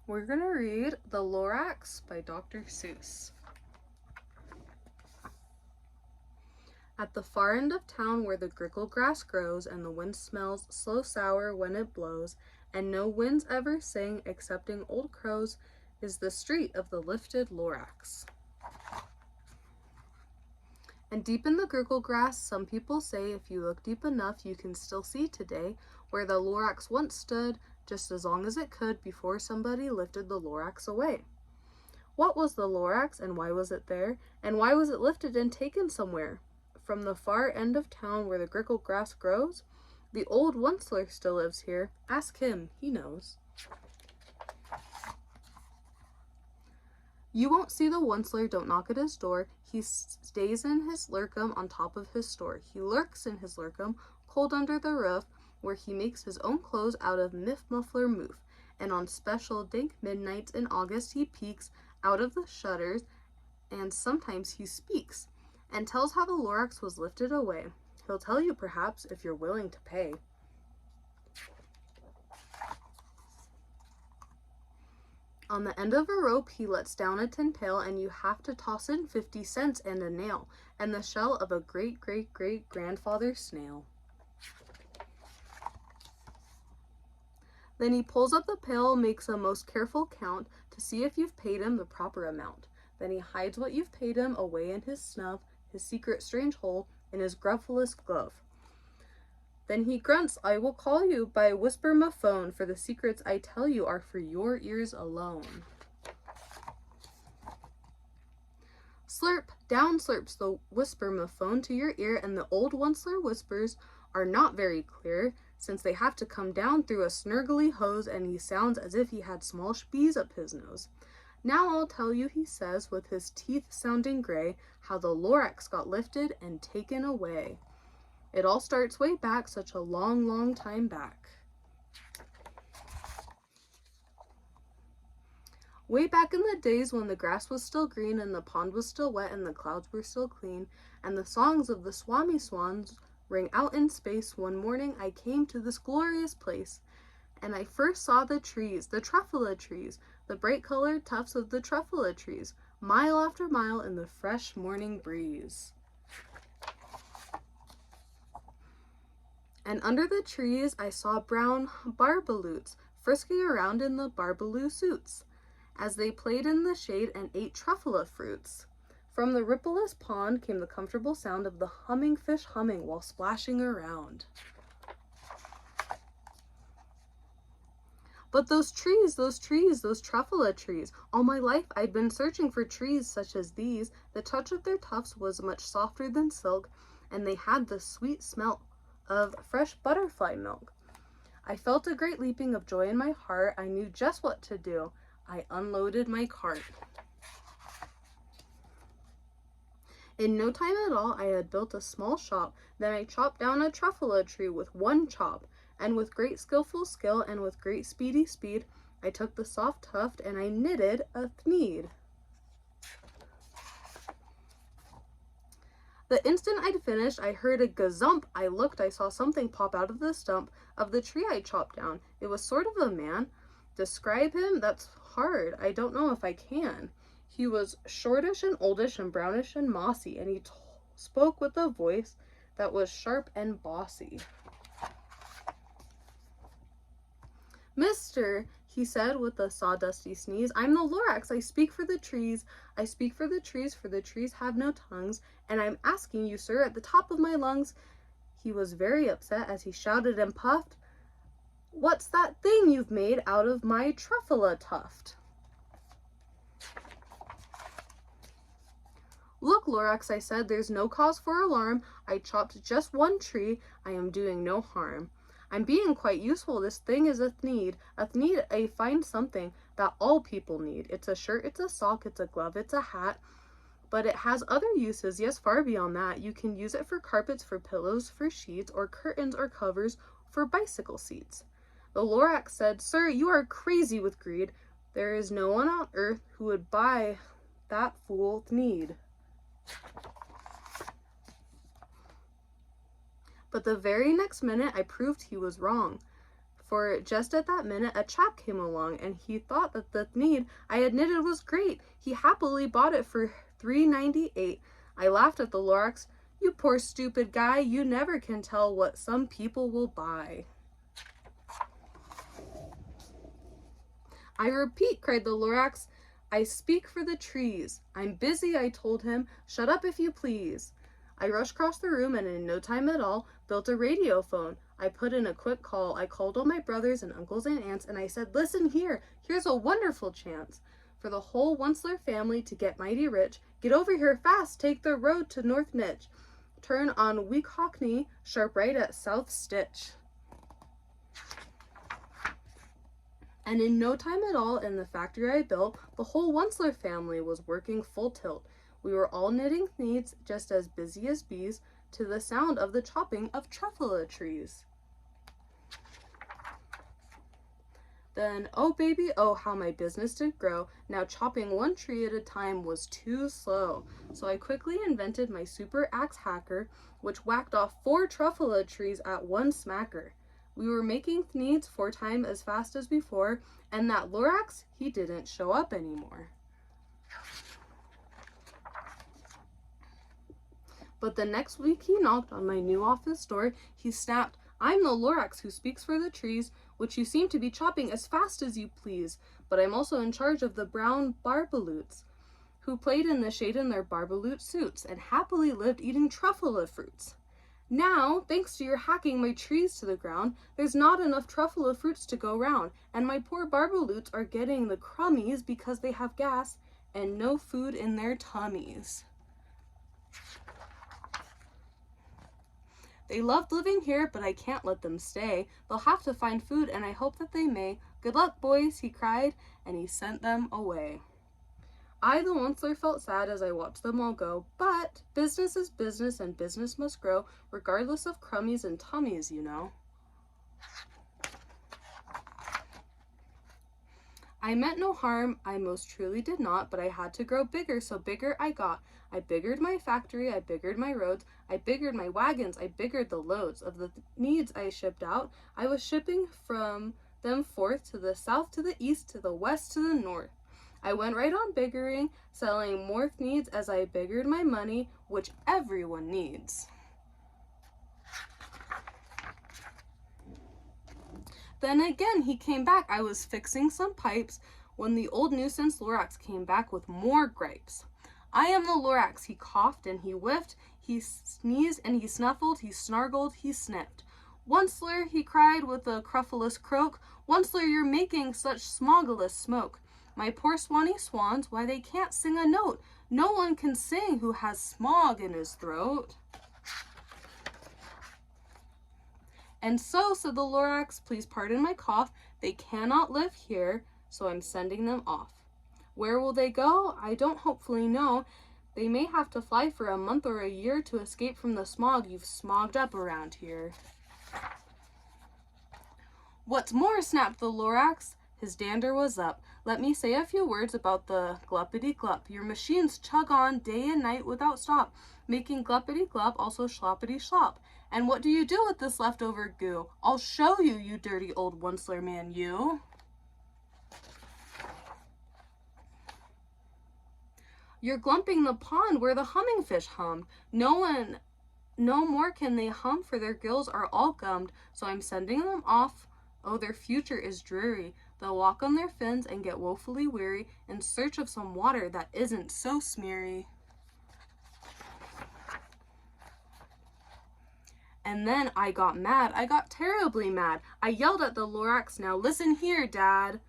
We're going to read The Lorax by Dr. Seuss. At the far end of town where the grickle grass grows and the wind smells slow sour when it blows, and no winds ever sing excepting old crows, is the street of the lifted Lorax. And deep in the grickle grass, some people say, if you look deep enough, you can still see today where the Lorax once stood, just as long as it could before somebody lifted the Lorax away. What was the Lorax, and why was it there, and why was it lifted and taken somewhere? From the far end of town where the grickle grass grows, the old Onceler still lives here. Ask him, he knows. You won't see the Onceler, don't knock at his door. He stays in his lurkum on top of his store. He lurks in his lurkum, cold under the roof, where he makes his own clothes out of miff muffler moof. And on special dank midnights in August he peeks out of the shutters, and sometimes he speaks, and tells how the Lorax was lifted away. He'll tell you perhaps if you're willing to pay. On the end of a rope he lets down a tin pail, and you have to toss in 50 cents and a nail, and the shell of a great-great-great-grandfather snail. Then he pulls up the pail, makes a most careful count to see if you've paid him the proper amount. Then he hides what you've paid him away in his snub, his secret strange hole, in his grufflest glove. Then he grunts, I will call you by whisper my phone, for the secrets I tell you are for your ears alone. Slurp, down slurps the whisper phone to your ear, and the old Onceler whispers are not very clear, since they have to come down through a snurgly hose, and he sounds as if he had small bees up his nose. Now I'll tell you, he says, with his teeth sounding gray, how the Lorax got lifted and taken away. It all starts way back, such a long, long time back. Way back in the days when the grass was still green, and the pond was still wet, and the clouds were still clean, and the songs of the swami swans ring out in space, one morning I came to this glorious place, and I first saw the trees, the truffula trees, the bright-colored tufts of the truffula trees, mile after mile in the fresh morning breeze. And under the trees I saw brown barbaloots frisking around in the barbaloo suits, as they played in the shade and ate truffula fruits. From the rippleless pond came the comfortable sound of the humming fish humming while splashing around. But those trees, those truffula trees, all my life I'd been searching for trees such as these. The touch of their tufts was much softer than silk, and they had the sweet smell of fresh butterfly milk. I felt a great leaping of joy in my heart. I knew just what to do. I unloaded my cart. In no time at all, I had built a small shop. Then I chopped down a truffula tree with one chop, and with great skillful skill and with great speedy speed, I took the soft tuft and I knitted a thneed. The instant I'd finished, I heard a gazump. I looked, I saw something pop out of the stump of the tree I chopped down. It was sort of a man. Describe him? That's hard. I don't know if I can. He was shortish and oldish and brownish and mossy, and he spoke with a voice that was sharp and bossy. Mister, he said with a sawdusty sneeze, I'm the Lorax. I speak for the trees. I speak for the trees have no tongues, and I'm asking you, sir, at the top of my lungs. He was very upset as he shouted and puffed, what's that thing you've made out of my truffula tuft? Look, Lorax, I said, there's no cause for alarm. I chopped just one tree. I am doing no harm. I'm being quite useful. This thing is a thneed, a fine something that all people need. It's a shirt, it's a sock, it's a glove, it's a hat, but it has other uses, yes, far beyond that. You can use it for carpets, for pillows, for sheets, or curtains or covers, for bicycle seats. The Lorax said, sir, you are crazy with greed. There is no one on earth who would buy that fool thneed. But the very next minute I proved he was wrong. For just at that minute a chap came along, and he thought that the Thneed I had knitted was great. He happily bought it for $3.98. I laughed at the Lorax. You poor stupid guy, you never can tell what some people will buy. I repeat, cried the Lorax, I speak for the trees. I'm busy, I told him. Shut up if you please. I rushed across the room and in no time at all built a radio phone. I put in a quick call. I called all my brothers and uncles and aunts, and I said, listen here, here's a wonderful chance for the whole Onceler family to get mighty rich. Get over here fast, take the road to North Nitch. Turn on Weehawkney, sharp right at South Stitch. And in no time at all, in the factory I built, the whole Onceler family was working full tilt. We were all knitting Thneeds, just as busy as bees, to the sound of the chopping of truffula trees. Then, oh baby, oh how my business did grow. Now chopping one tree at a time was too slow. So I quickly invented my super axe hacker, which whacked off 4 truffula trees at one smacker. We were making Thneeds 4 times as fast as before, and that Lorax, he didn't show up anymore. But the next week he knocked on my new office door. He snapped, I'm the Lorax who speaks for the trees, which you seem to be chopping as fast as you please. But I'm also in charge of the brown barbaloots, who played in the shade in their barbaloot suits and happily lived eating truffula fruits. Now, thanks to your hacking my trees to the ground, there's not enough truffula fruits to go round, and my poor barbaloots are getting the crummies because they have gas and no food in their tummies. They loved living here, but I can't let them stay. They'll have to find food, and I hope that they may. Good luck, boys, he cried, and he sent them away. I, the Onceler, felt sad as I watched them all go, but business is business, and business must grow, regardless of crummies and tummies, you know. I meant no harm, I most truly did not, but I had to grow bigger, so bigger I got. I biggered my factory, I biggered my roads, I biggered my wagons, I biggered the loads of the Thneeds I shipped out. I was shipping from them forth to the south, to the east, to the west, to the north. I went right on biggering, selling more Thneeds as I biggered my money, which everyone needs. Then again he came back. I was fixing some pipes when the old nuisance Lorax came back with more gripes. I am the Lorax, he coughed and he whiffed, he sneezed and he snuffled, he snargled, he sniffed. Onceler, he cried with a cruffulous croak, Onceler, you're making such smogulous smoke. My poor swanny swans, why they can't sing a note. No one can sing who has smog in his throat. And so, said the Lorax, please pardon my cough, they cannot live here, so I'm sending them off. Where will they go? I don't hopefully know. They may have to fly for a month or a year to escape from the smog you've smogged up around here. What's more, snapped the Lorax, his dander was up. Let me say a few words about the gluppity-glup. Your machines chug on day and night without stop, making gluppity-glup, also sloppity-slop. And what do you do with this leftover goo? I'll show you, you dirty old Onceler man, you. You're glumping the pond where the humming fish hummed. No more can they hum, for their gills are all gummed. So I'm sending them off. Oh, their future is dreary. They'll walk on their fins and get woefully weary in search of some water that isn't so smeary. And then I got mad. I got terribly mad. I yelled at the Lorax, now listen here, Dad.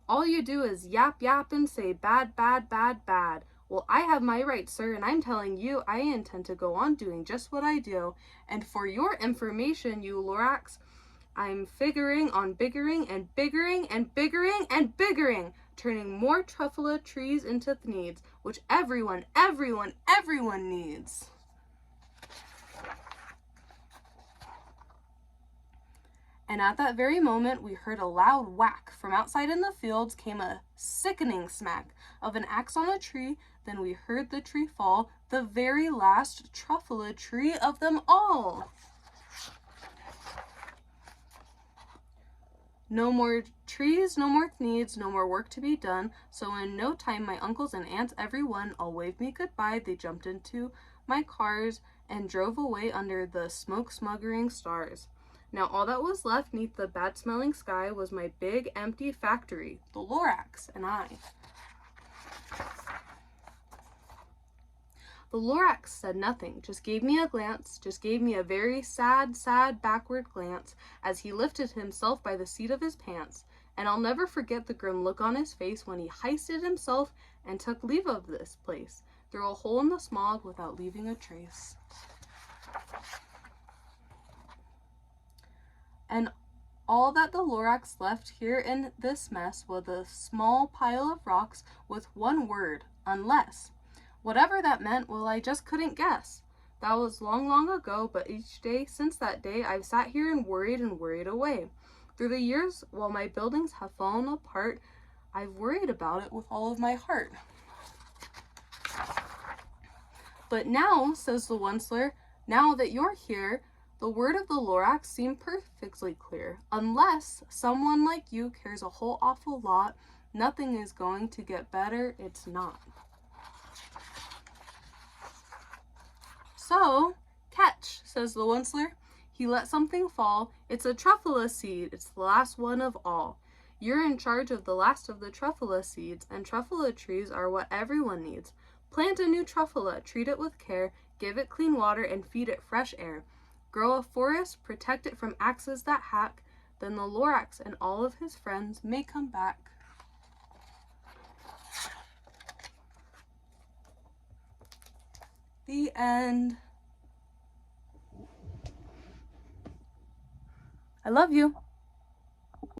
All you do is yap, yap, and say bad, bad, bad, bad. Well, I have my rights, sir, and I'm telling you I intend to go on doing just what I do. And for your information, you Lorax, I'm figuring on biggering and biggering and biggering and biggering, turning more truffula trees into Thneeds, which everyone needs. And at that very moment, we heard a loud whack. From outside in the fields came a sickening smack of an axe on a tree. Then we heard the tree fall, the very last truffula tree of them all. No more trees, no more needs, no more work to be done. So in no time, my uncles and aunts, everyone, all waved me goodbye. They jumped into my cars and drove away under the smoke-smothering stars. Now all that was left neath the bad-smelling sky was my big, empty factory, the Lorax, and I. The Lorax said nothing, just gave me a glance, just gave me a very sad, sad backward glance as he lifted himself by the seat of his pants. And I'll never forget the grim look on his face when he hoisted himself and took leave of this place, through a hole in the smog without leaving a trace. And all that the Lorax left here in this mess was a small pile of rocks with one word, unless. Whatever that meant, well, I just couldn't guess. That was long, long ago, but each day since that day, I've sat here and worried away. Through the years, while my buildings have fallen apart, I've worried about it with all of my heart. But now, says the Onceler, now that you're here, the word of the Lorax seemed perfectly clear. Unless someone like you cares a whole awful lot, nothing is going to get better, it's not. So, catch, says the Onceler. He let something fall. It's a truffula seed. It's the last one of all. You're in charge of the last of the truffula seeds, and truffula trees are what everyone needs. Plant a new truffula, treat it with care, give it clean water, and feed it fresh air. Grow a forest, protect it from axes that hack, then the Lorax and all of his friends may come back. The end. I love you.